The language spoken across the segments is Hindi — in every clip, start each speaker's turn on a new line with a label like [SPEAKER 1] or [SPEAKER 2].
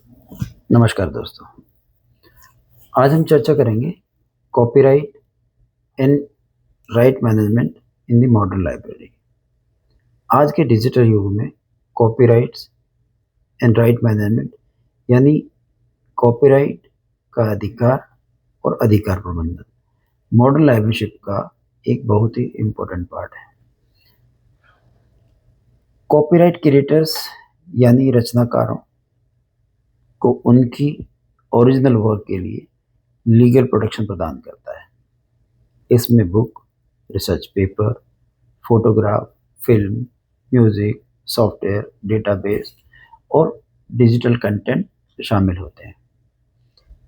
[SPEAKER 1] नमस्कार दोस्तों। आज हम चर्चा करेंगे copyright and right management in the modern library. आज के डिजिटल युग में कॉपीराइट्स एंड राइट मैनेजमेंट यानी कॉपीराइट का अधिकार और अधिकार प्रबंधन मॉडर्न लाइब्रेरीशिप का एक बहुत ही इम्पोर्टेंट पार्ट है। कॉपीराइट क्रिएटर्स यानी रचनाकारों को उनकी ओरिजिनल वर्क के लिए लीगल प्रोटेक्शन प्रदान करता है। इसमें book, research paper, photograph, film, music, software, database और डिजिटल कंटेंट शामिल होते हैं।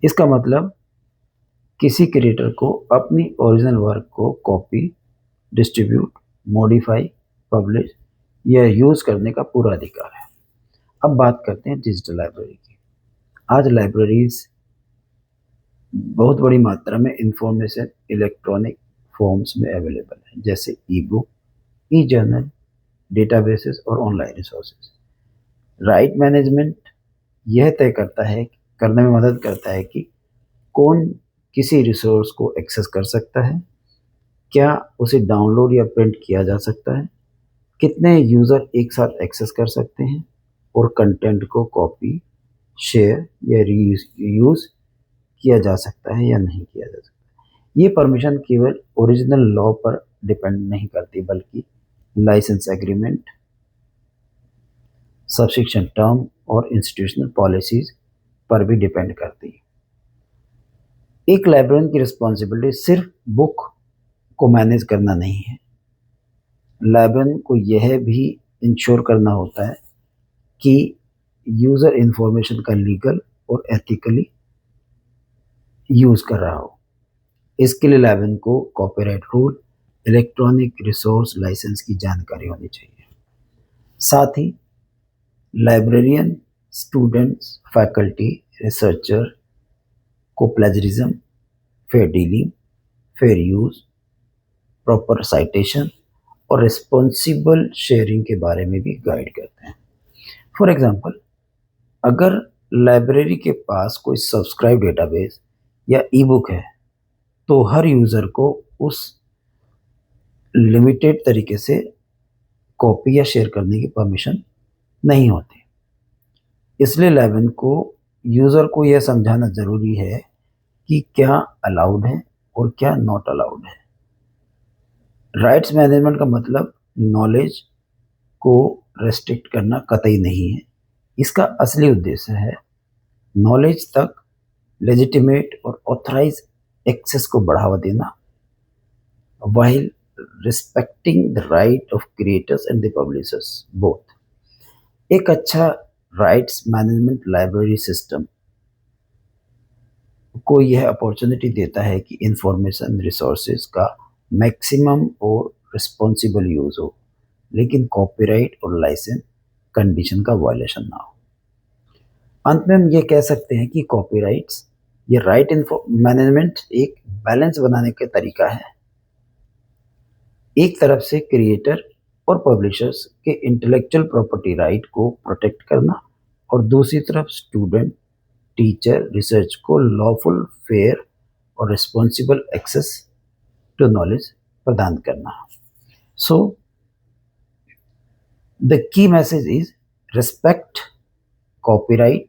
[SPEAKER 1] इसका मतलब किसी क्रिएटर को अपनी ओरिजिनल वर्क को कॉपी, डिस्ट्रीब्यूट, मॉडिफाई, पब्लिश या यूज़ करने का पूरा अधिकार है। अब बात करते हैं डिजिटल लाइब्रेरी की। आज लाइब्रेरीज बहुत बड़ी मात्रा में इंफॉर्मेशन इलेक्ट्रॉनिक फॉर्म्स में अवेलेबल है, जैसे ई बुक, ई जर्नल, डेटाबेसेस और ऑनलाइन रिसोर्सेज। राइट मैनेजमेंट यह तय करने में मदद करता है कि कौन किसी रिसोर्स को एक्सेस कर सकता है, क्या उसे डाउनलोड या प्रिंट किया जा सकता है, कितने यूज़र एक साथ एक्सेस कर सकते हैं और कंटेंट को कॉपी, शेयर या रीयूज़ किया जा सकता है या नहीं किया जा सकता। ये परमिशन केवल ओरिजिनल लॉ पर डिपेंड नहीं करती, बल्कि लाइसेंस एग्रीमेंट, सब्सक्रिप्शन टर्म और इंस्टीट्यूशनल पॉलिसीज पर भी डिपेंड करती है। एक लाइब्रेरियन की रिस्पॉन्सिबिलिटी सिर्फ बुक को मैनेज करना नहीं है। लाइब्रेरियन को यह भी इंश्योर करना होता है कि यूज़र इंफॉर्मेशन का लीगल और एथिकली यूज़ कर रहा हो। इसके लिए लाइब्रेरियन को copyright rule, electronic resource licence की जानकारी होनी चाहिए। साथ ही लाइब्रेरियन, स्टूडेंट्स, फैकल्टी, रिसर्चर को plagiarism, fair dealing, fair use, proper citation और रिस्पॉन्सिबल शेयरिंग के बारे में भी गाइड करते हैं। फॉर एग्जांपल, अगर लाइब्रेरी के पास कोई सब्सक्राइब डेटाबेस या ई बुक है, तो हर यूज़र को उस लिमिटेड तरीके से कॉपी या शेयर करने की परमिशन नहीं होती। इसलिए लाइब्रेरियन को यूज़र को यह समझाना ज़रूरी है कि क्या अलाउड है और क्या नॉट अलाउड है। राइट्स मैनेजमेंट का मतलब नॉलेज को रेस्ट्रिक्ट करना कतई नहीं है। इसका असली उद्देश्य है नॉलेज तक लेजिटिमेट और ऑथराइज एक्सेस को बढ़ावा देना, while respecting the right of creators and the publishers both। एक अच्छा राइट्स मैनेजमेंट लाइब्रेरी सिस्टम को यह अपॉर्चुनिटी देता है कि इंफॉर्मेशन रिसोर्सेज का मैक्सिमम और रिस्पॉन्सिबल यूज़ हो, लेकिन कॉपीराइट और लाइसेंस कंडीशन का वायलेशन ना हो। अंत में हम ये कह सकते हैं कि कॉपीराइट्स ये राइट मैनेजमेंट एक बैलेंस बनाने का तरीका है। एक तरफ से क्रिएटर और पब्लिशर्स के इंटेलेक्चुअल प्रॉपर्टी राइट को प्रोटेक्ट करना और दूसरी तरफ स्टूडेंट, टीचर, रिसर्च को लॉफुल, फेयर और रिस्पॉन्सिबल एक्सेस टू नॉलेज प्रदान करना। So the key message is respect copyright,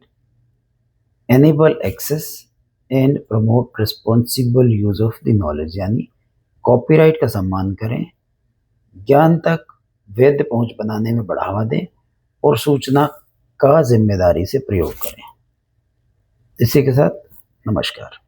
[SPEAKER 1] enable access and promote responsible use of the knowledge। यानी कॉपीराइट का सम्मान करें, ज्ञान तक वैध पहुंच बनाने में बढ़ावा दें और सूचना का जिम्मेदारी से प्रयोग करें। इसी के साथ नमस्कार।